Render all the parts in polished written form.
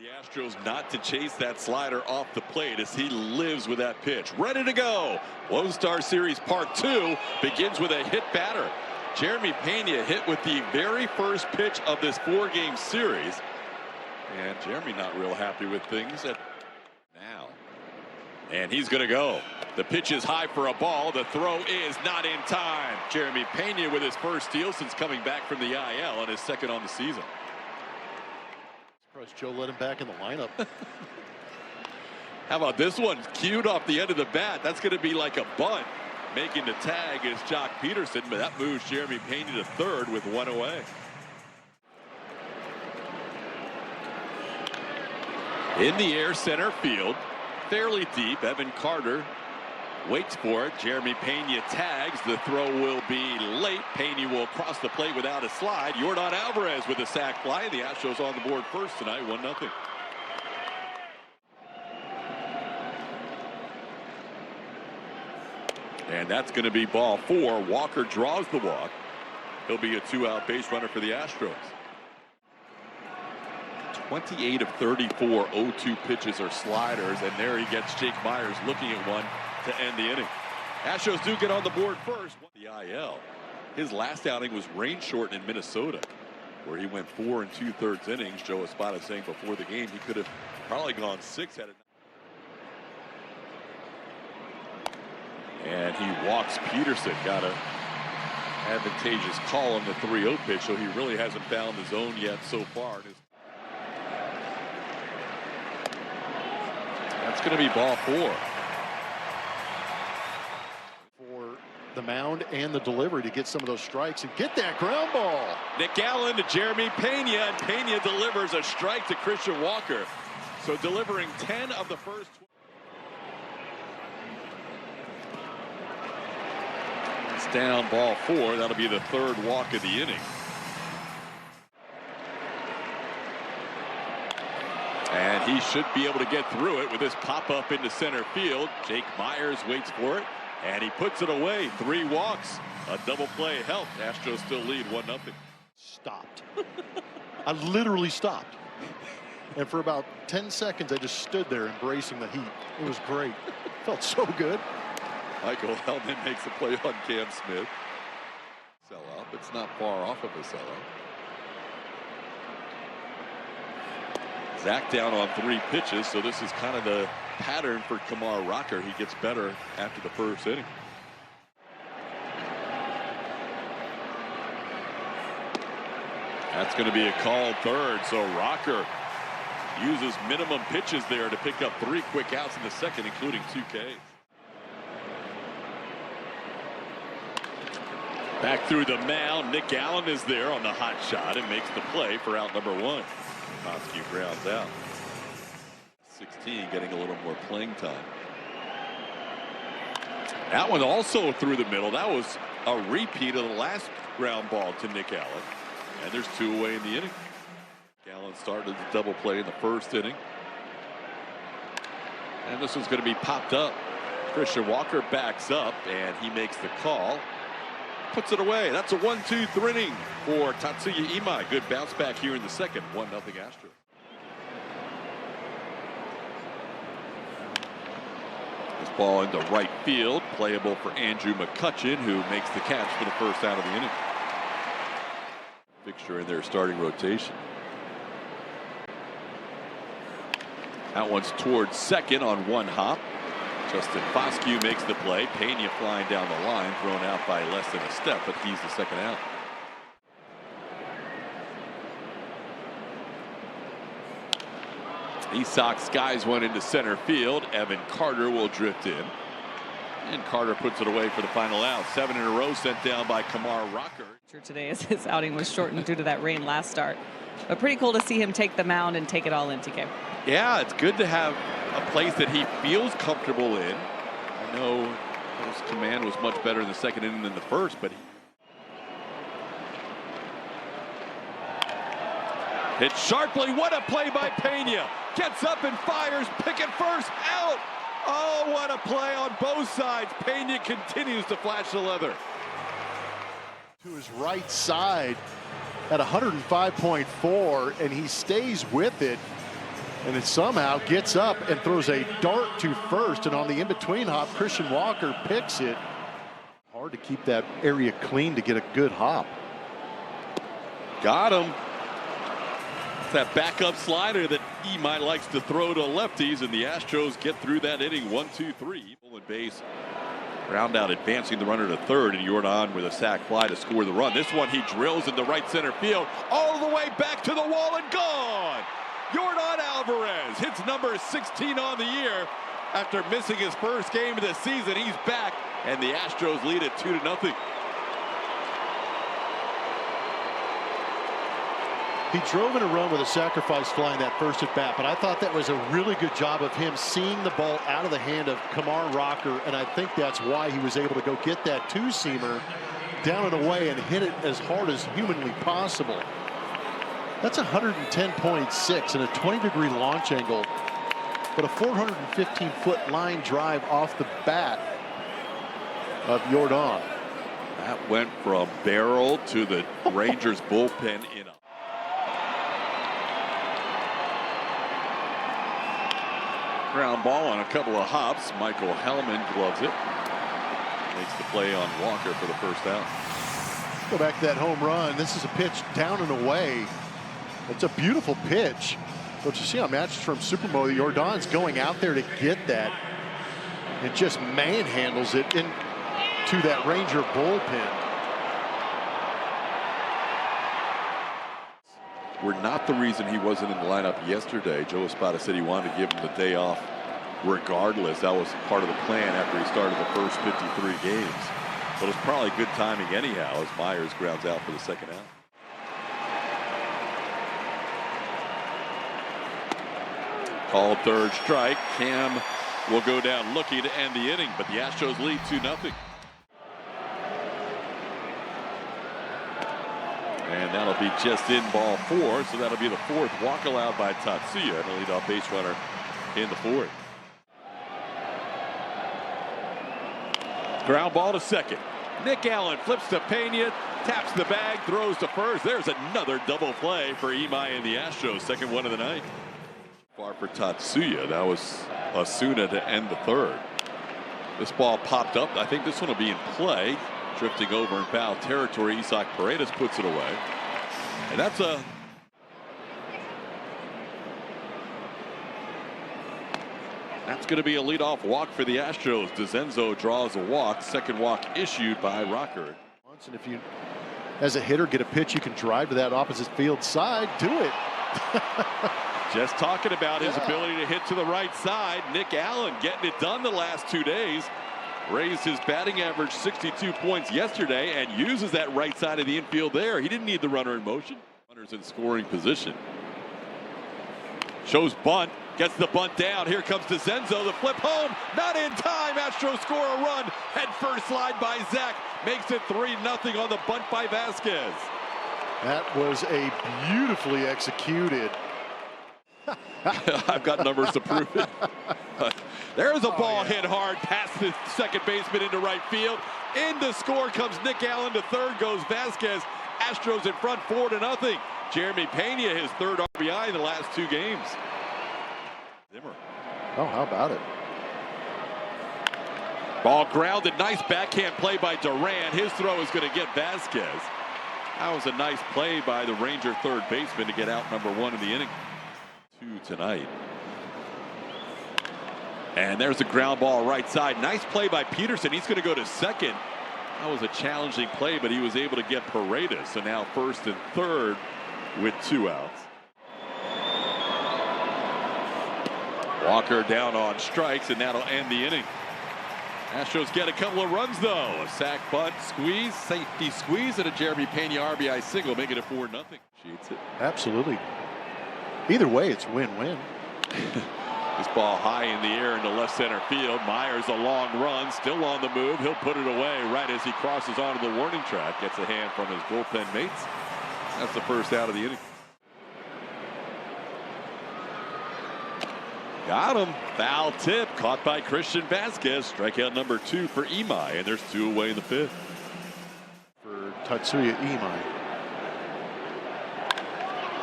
The Astros not to chase that slider off the plate as he lives with that pitch. Ready to go. Lone Star Series Part 2 begins with a hit batter. Jeremy Pena hit with the very first pitch of this 4-game series. And Jeremy not real happy with things now. And he's going to go. The pitch is high for a ball. The throw is not in time. Jeremy Pena with his first steal since coming back from the IL and his second on the season. Surprised Joe let him back in the lineup. How about this one? Cued off the end of the bat. That's going to be like a bunt. Making the tag is Jock Peterson, but that moves Jeremy Pena to third with one away. In the air, center field. Fairly deep. Evan Carter waits for it. Jeremy Pena tags. The throw will be late. Pena will cross the plate without a slide. Yordan Alvarez with a sac fly. The Astros on the board first tonight, 1-0. And that's going to be ball 4. Walker draws the walk. He'll be a 2-out base runner for the Astros. 28 of 34 0-2 pitches are sliders, and there he gets Jake Myers looking at one to end the inning. Astros do get on the board first. The IL. His last outing was rain shortened in Minnesota, where he went 4 2/3 innings. Joe Espada saying before the game he could have probably gone 6 had it. And he walks Peterson. Got a advantageous call on the 3-0 pitch, so he really hasn't found the zone yet so far. That's going to be ball 4. For the mound and the delivery to get some of those strikes and get that ground ball. Nick Allen to Jeremy Pena, and Pena delivers a strike to Christian Walker. So delivering 10 of the first 12. It's down ball 4. That'll be the 3rd walk of the inning. And he should be able to get through it with his pop-up into center field. Jake Myers waits for it, and he puts it away. 3 walks. A double play helped. Astros still lead 1-0. Stopped. I literally stopped. And for about 10 seconds, I just stood there embracing the heat. It was great. Felt so good. Michael Hellman makes a play on Cam Smith. Sellout, but it's not far off of a sellout. Zach down on 3 pitches, so this is kind of the pattern for Kumar Rocker. He gets better after the first inning. That's going to be a called third, so Rocker uses minimum pitches there to pick up 3 quick outs in the second, including 2 Ks. Back through the mound, Nick Allen is there on the hot shot and makes the play for out number 1. Mosque grounds out. 16 getting a little more playing time. That one also through the middle. That was a repeat of the last ground ball to Nick Allen. And there's 2 away in the inning. Allen started the double play in the first inning. And this one's going to be popped up. Christian Walker backs up and he makes the call. Puts it away. That's a 1-2 inning for Tatsuya Imai. Good bounce back here in the second. 1-0 Astros. This ball into right field. Playable for Andrew McCutchen, who makes the catch for the first out of the inning. Fixture in their starting rotation. That one's towards second on 1 hop. Justin Foscue makes the play. Pena flying down the line, thrown out by less than a step, but he's the second out. Esox skies one into center field. Evan Carter will drift in. And Carter puts it away for the final out. 7 in a row sent down by Kumar Rocker. Today as his outing was shortened due to that rain last start. But pretty cool to see him take the mound and take it all in, TK. Yeah, it's good to have a place that he feels comfortable in. I know his command was much better in the second inning than the first, but hit sharply. What a play by Pena. Gets up and fires. Pickett first. Out. Oh, what a play on both sides. Pena continues to flash the leather. To his right side at 105.4, and he stays with it. And it somehow gets up and throws a dart to first, and on the in-between hop, Christian Walker picks it. Hard to keep that area clean to get a good hop. Got him. It's that backup slider that Imai likes to throw to lefties, and the Astros get through that inning 1-2-3. Full base. Ground out, advancing the runner to third, and Jordan with a sac fly to score the run. This one he drills into right center field, all the way back to the wall and gone. Jordan Alvarez hits number 16 on the year after missing his first game of the season. He's back, and the Astros lead it 2-0. He drove in a run with a sacrifice fly in that first at bat, but I thought that was a really good job of him seeing the ball out of the hand of Kumar Rocker, and I think that's why he was able to go get that two-seamer down and away and hit it as hard as humanly possible. That's 110.6 and a 20-degree launch angle, but a 415-foot line drive off the bat of Jordan. That went from barrel to the Rangers bullpen in a ground ball on a couple of hops. Michael Hellman gloves it. Makes the play on Walker for the first out. Go back to that home run. This is a pitch down and away. It's a beautiful pitch. But you see on Matches from Supermo, Jordan's going out there to get that. It just manhandles it into that Ranger bullpen. Were not the reason he wasn't in the lineup yesterday. Joe Espada said he wanted to give him the day off regardless. That was part of the plan after he started the first 53 games. But it was probably good timing anyhow as Myers grounds out for the second out. Called third strike. Cam will go down looking to end the inning, but the Astros lead 2-0. And that'll be just in ball four, so that'll be the fourth walk allowed by Tatsuya, and a leadoff base runner in the fourth. Ground ball to second. Nick Allen flips to Pena, taps the bag, throws to first. There's another double play for Imai and the Astros, second one of the night. Far for Tatsuya. That was Osuna to end the third. This ball popped up. I think this one will be in play. Drifting over in foul territory, Isaac Paredes puts it away. And that's going to be a leadoff walk for the Astros. DeZenzo draws a walk. Second walk issued by Rocker. And if you, as a hitter, get a pitch, you can drive to that opposite field side. Do it. Just talking about his ability to hit to the right side. Nick Allen getting it done the last 2 days. Raised his batting average 62 points yesterday and uses that right side of the infield there. He didn't need the runner in motion. Runners in scoring position. Shows bunt. Gets the bunt down. Here comes DeZenzo. The flip home. Not in time. Astros score a run. Head first slide by Zach. Makes it 3-0 on the bunt by Vasquez. That was a beautifully executed. I've got numbers to prove it. There's a ball hit hard past the second baseman into right field. In to score comes Nick Allen. To third goes Vasquez. Astros in front 4-0. Jeremy Pena, his third RBI in the last 2 games. Zimmer. Oh, how about it? Ball grounded. Nice backhand play by Duran. His throw is going to get Vasquez. That was a nice play by the Ranger third baseman to get out number 1 in the inning. 2 tonight. And there's a ground ball right side. Nice play by Peterson. He's going to go to second. That was a challenging play, but he was able to get Paredes. So now first and third with 2 outs. Walker down on strikes, and that'll end the inning. Astros get a couple of runs, though. A sac bunt, squeeze, safety squeeze, and a Jeremy Pena RBI single, making it 4-0. Cheats it. Absolutely. Either way, it's win-win. This ball high in the air into left center field. Myers a long run, still on the move. He'll put it away right as he crosses onto the warning track. Gets a hand from his bullpen mates. That's the first out of the inning. Got him. Foul tip caught by Christian Vasquez. Strikeout number 2 for Imai, and there's 2 away in the 5th. For Tatsuya Imai.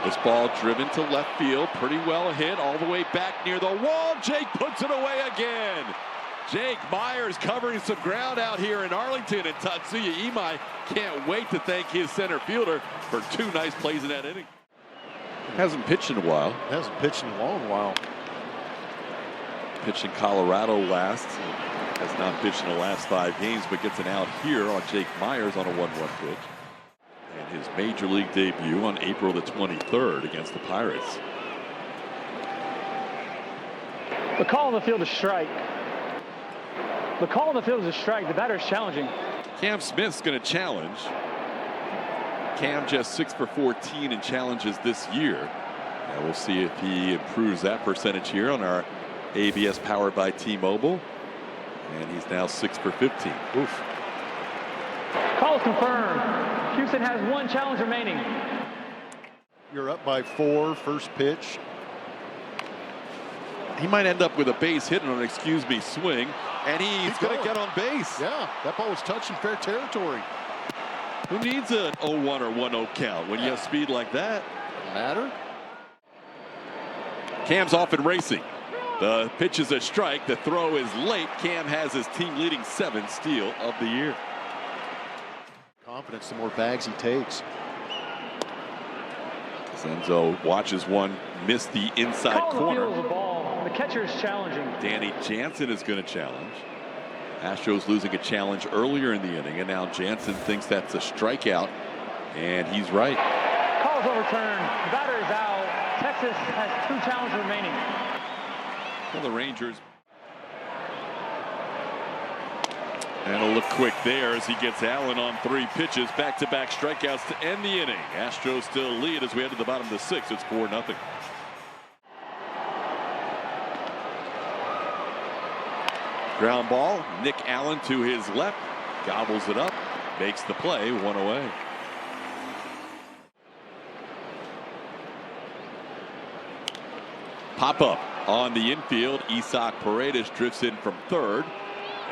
This ball driven to left field, pretty well hit, all the way back near the wall. Jake puts it away again. Jake Myers covering some ground out here in Arlington, and Tatsuya Imai can't wait to thank his center fielder for 2 nice plays in that inning. Hasn't pitched in a while. Hasn't pitched in a long while. Pitched in Colorado last. Has not pitched in the last 5 games, but gets an out here on Jake Myers on a 1-1 pitch. And his major league debut on April the 23rd against the Pirates. The call on the field is strike. The call on the field is a strike. The batter is challenging. Cam Smith's going to challenge. Cam just 6 for 14 in challenges this year. And we'll see if he improves that percentage here on our ABS powered by T-Mobile. And he's now 6 for 15. Oof. Call is confirmed. Houston has 1 challenge remaining. You're up by 4, first pitch. He might end up with a base hit on an excuse me swing, and he's going to get on base. Yeah, that ball was touching fair territory. Who needs an 0-1 or 1-0 count when you have speed like that? Doesn't matter. Cam's off and racing. The pitch is a strike. The throw is late. Cam has his team leading 7th steal of the year. Confidence, the more bags he takes. Senzo watches one miss the inside corner. The ball. The catcher is challenging. Danny Jansen is going to challenge. Astros losing a challenge earlier in the inning, and now Jansen thinks that's a strikeout, and he's right. Call is overturned. The batter is out. Texas has 2 challenges remaining. Well, the Rangers. And a look quick there as he gets Allen on 3 pitches. Back-to-back strikeouts to end the inning. Astros still lead as we head to the bottom of the 6th. It's 4-0. Ground ball. Nick Allen to his left. Gobbles it up. Makes the play. 1 away. Pop up on the infield. Isaac Paredes drifts in from third,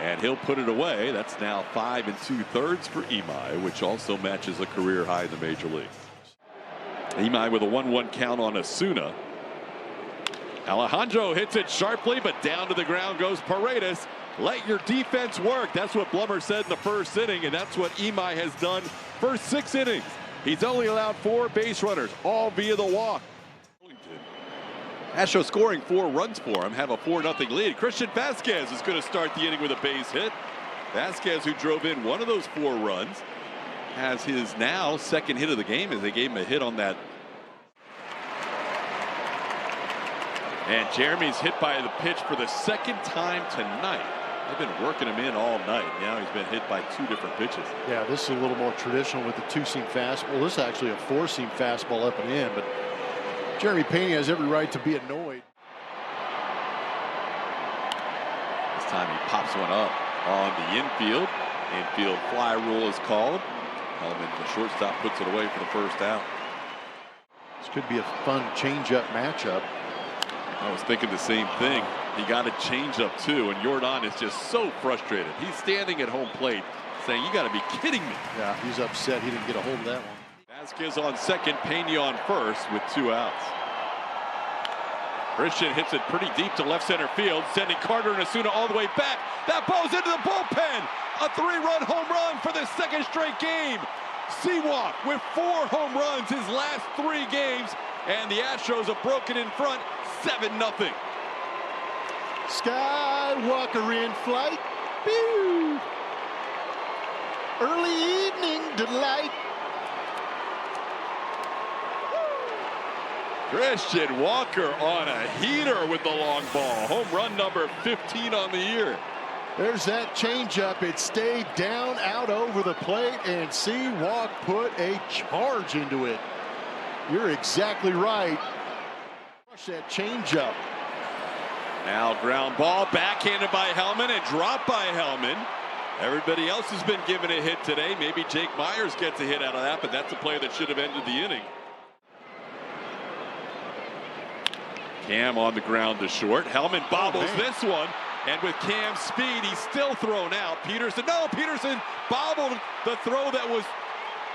and he'll put it away. That's now 5 2/3 for Imai, which also matches a career high in the major leagues. Imai with a 1-1 count on Osuna. Alejandro hits it sharply, but down to the ground goes Paredes. Let your defense work. That's what Blummer said in the first inning, and that's what Imai has done for 6 innings. He's only allowed 4 base runners, all via the walk. Astros scoring 4 runs for him, have a 4-0 lead. Christian Vasquez is going to start the inning with a base hit. Vasquez, who drove in one of those 4 runs, has his now 2nd hit of the game as they gave him a hit on that. And Jeremy's hit by the pitch for the 2nd time tonight. They've been working him in all night. Now he's been hit by 2 different pitches. Yeah, this is a little more traditional with the 2-seam fastball. This is actually a 4-seam fastball up and in, but Jeremy Pena has every right to be annoyed. This time he pops one up on the infield. Infield fly rule is called. Hellman, the shortstop, puts it away for the 1st out. This could be a fun change-up matchup. I was thinking the same thing. He got a change-up too, and Jordan is just so frustrated. He's standing at home plate saying, "You got to be kidding me." Yeah, he's upset he didn't get a hold of that one. Vasquez on second, Pena on first with 2 outs. Christian hits it pretty deep to left center field, sending Carter and Osuna all the way back. That ball's into the bullpen. A 3-run home run for the 2nd straight game. Seawalk with 4 home runs his last 3 games, and the Astros have broken in front 7-0. Skywalker in flight. Pew! Early evening delight. Christian Walker on a heater with the long ball. Home run number 15 on the year. There's that changeup. It stayed down out over the plate, and Seawalk put a charge into it. You're exactly right. Rush that changeup. Now ground ball, backhanded by Hellman and dropped by Hellman. Everybody else has been given a hit today. Maybe Jake Myers gets a hit out of that, but that's a play that should have ended the inning. Cam on the ground to short. Hellman bobbles this one, and with Cam's speed, he's still thrown out. Peterson bobbled the throw that was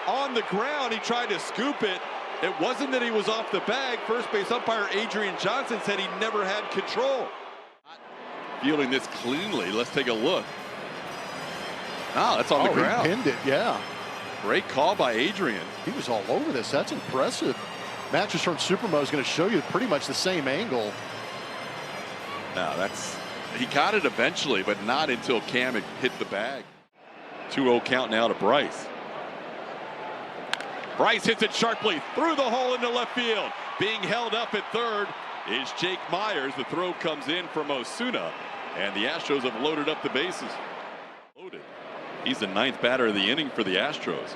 on the ground. He tried to scoop it, It wasn't that he was off the bag. First base umpire Adrian Johnson said he never had control. Fielding this cleanly. Let's take a look. Oh, that's on the ground. He pinned it, yeah. Great call by Adrian. He was all over this. That's impressive. Mattress Firm Supermo is going to show you pretty much the same angle. No, he got it eventually, but not until Cam had hit the bag. 2-0 count now to Bryce. Bryce hits it sharply through the hole into left field. Being held up at third is Jake Myers. The throw comes in from Osuna, and the Astros have loaded up the bases. Loaded. He's the 9th batter of the inning for the Astros.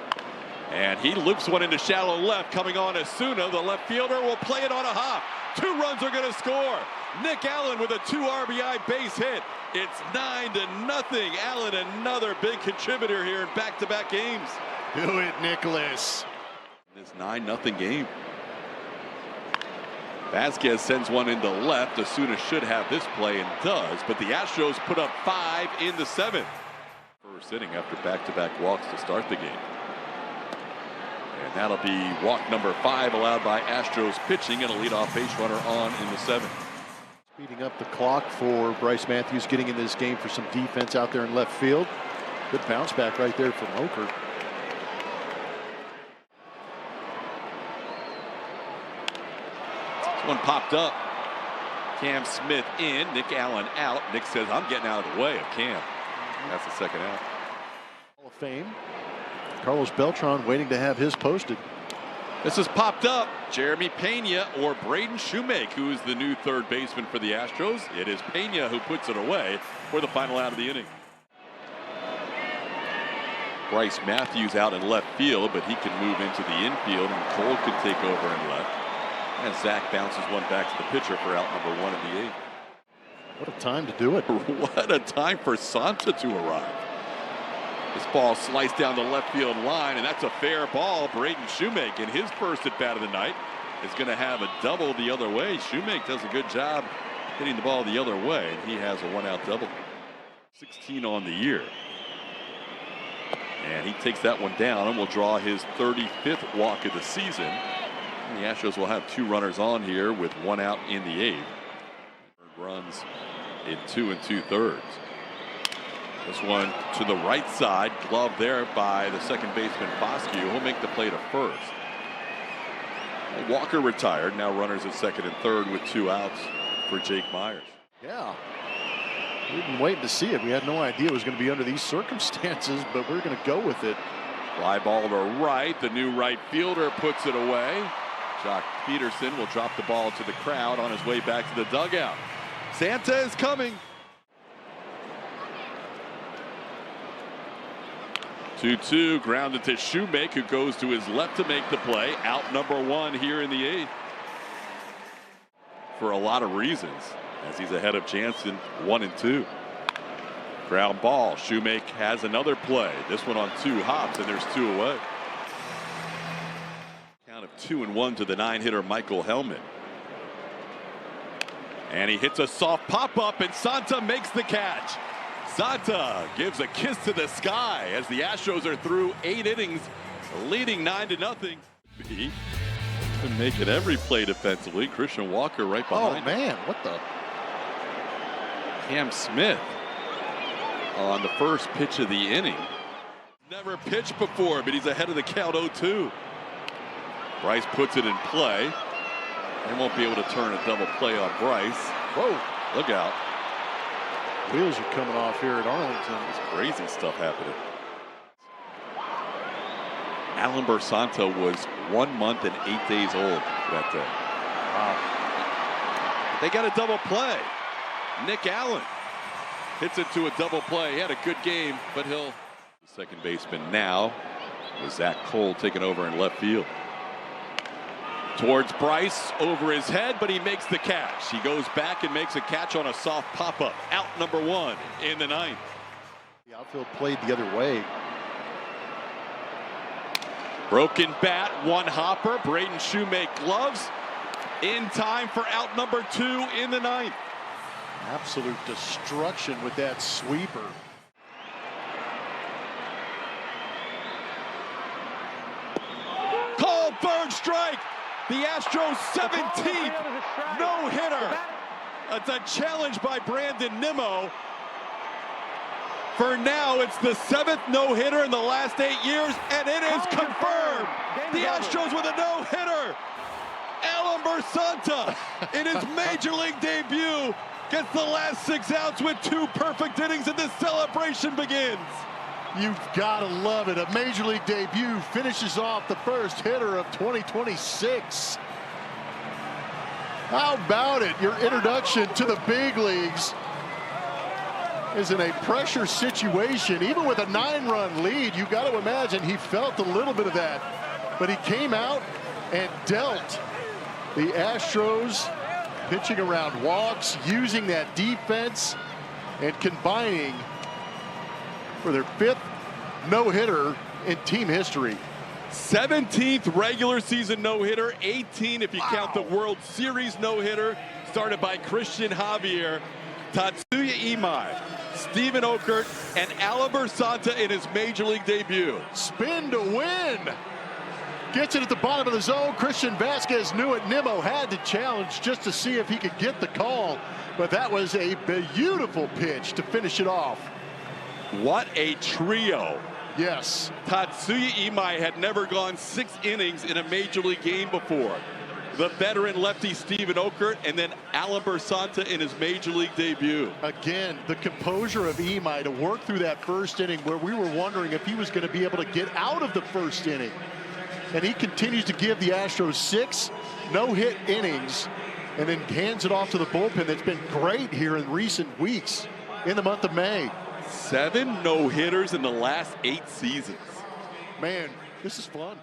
And he loops one into shallow left, coming on Osuna. The left fielder will play it on a hop. 2 runs are going to score. Nick Allen with a 2 RBI base hit. It's 9-0. Allen, another big contributor here in back-to-back games. Do it, Nicholas. This 9-0 game. Vasquez sends one into left. Osuna should have this play and does, but the Astros put up 5 in the 7th. First inning after back-to-back walks to start the game. And that'll be walk number 5 allowed by Astros pitching, and a leadoff base runner on in the 7th. Speeding up the clock for Bryce Matthews, getting in this game for some defense out there in left field. Good bounce back right there from Oker. This one popped up. Cam Smith in, Nick Allen out. Nick says, I'm getting out of the way of Cam. That's the second out. Hall of Fame. Carlos Beltran waiting to have his posted. This has popped up. Jeremy Pena or Braden Shoemake, who is the new third baseman for the Astros. It is Pena who puts it away for the final out of the inning. Bryce Matthews out in left field, but he can move into the infield, and Cole could take over in left. And Zach bounces one back to the pitcher for out number 1 in the 8th. What a time to do it. What a time for Santa to arrive. This ball sliced down the left field line, and that's a fair ball. Braden Shoemake in his first at bat of the night is going to have a double the other way. Shoemake does a good job hitting the ball the other way, and he has a 1-out double. 16 on the year. And he takes that one down and will draw his 35th walk of the season. And the Astros will have 2 runners on here with 1 out in the 8th. Runs in 2 2/3. This one to the right side, glove there by the second baseman Foscue. He'll make the play to first. Walker retired. Now runners at second and third with 2 outs for Jake Myers. Yeah. We've been waiting to see it. We had no idea it was going to be under these circumstances, but we're going to go with it. Fly ball to right. The new right fielder puts it away. Jock Peterson will drop the ball to the crowd on his way back to the dugout. Santa is coming. 2-2, grounded to Shoemake, who goes to his left to make the play. Out number 1 here in the 8th. For a lot of reasons, as he's ahead of Jansen 1 and 2. Ground ball. Shoemake has another play. This one on 2 hops, and there's 2 away. Count of 2-1 to the 9-hitter Michael Hellman. And he hits a soft pop-up, and Santa makes the catch. Santa gives a kiss to the sky as the Astros are through 8 innings, leading 9-0. He been making every play defensively. Christian Walker right behind. Oh, man, what the? Cam Smith on the first pitch of the inning. Never pitched before, but he's ahead of the count 0-2. Bryce puts it in play. They won't be able to turn a double play on Bryce. Whoa. Look out. Wheels are coming off here at Arlington. There's crazy stuff happening. Alan Bersanta was 1 month and 8 days old that day. Wow. They got a double play. Nick Allen hits it to a double play. He had a good game, but he'll. The second baseman now with Zach Cole taking over in left field. Towards Bryce, over his head, but he makes the catch. He goes back and makes a catch on a soft pop-up. Out number 1 in the 9th. The outfield played the other way. Broken bat, 1 hopper. Braden Shoemake gloves. In time for out number 2 in the 9th. Absolute destruction with that sweeper. Called third strike. The Astros 17th no-hitter. It's a challenge by Brandon Nimmo. For now, it's the 7th no-hitter in the last 8 years, and it is confirmed. The Astros with a no-hitter. Alan Santa in his major league debut gets the last 6 outs with 2 perfect innings, and the celebration begins. You've got to love it. A major league debut finishes off the first hitter of 2026. How about it? Your introduction to the big leagues is in a pressure situation. Even with a 9-run lead, you got to imagine he felt a little bit of that. But he came out and dealt the Astros, pitching around walks, using that defense, and combining for their 5th no-hitter in team history. 17th regular season no-hitter, 18 if you count the World Series no-hitter, started by Christian Javier, Tatsuya Imai, Steven Okert, and Alan Santa in his major league debut. Spin to win. Gets it at the bottom of the zone. Christian Vasquez knew it. Nimmo had to challenge just to see if he could get the call, but that was a beautiful pitch to finish it off. What a trio. Yes. Tatsuya Imai had never gone 6 innings in a major league game before. The veteran lefty Steven Okert, and then Alan Santa in his major league debut. Again, the composure of Imai to work through that first inning where we were wondering if he was going to be able to get out of the first inning. And he continues to give the Astros 6 no-hit innings and then hands it off to the bullpen that's been great here in recent weeks in the month of May. 7 no-hitters in the last 8 seasons. Man, this is fun.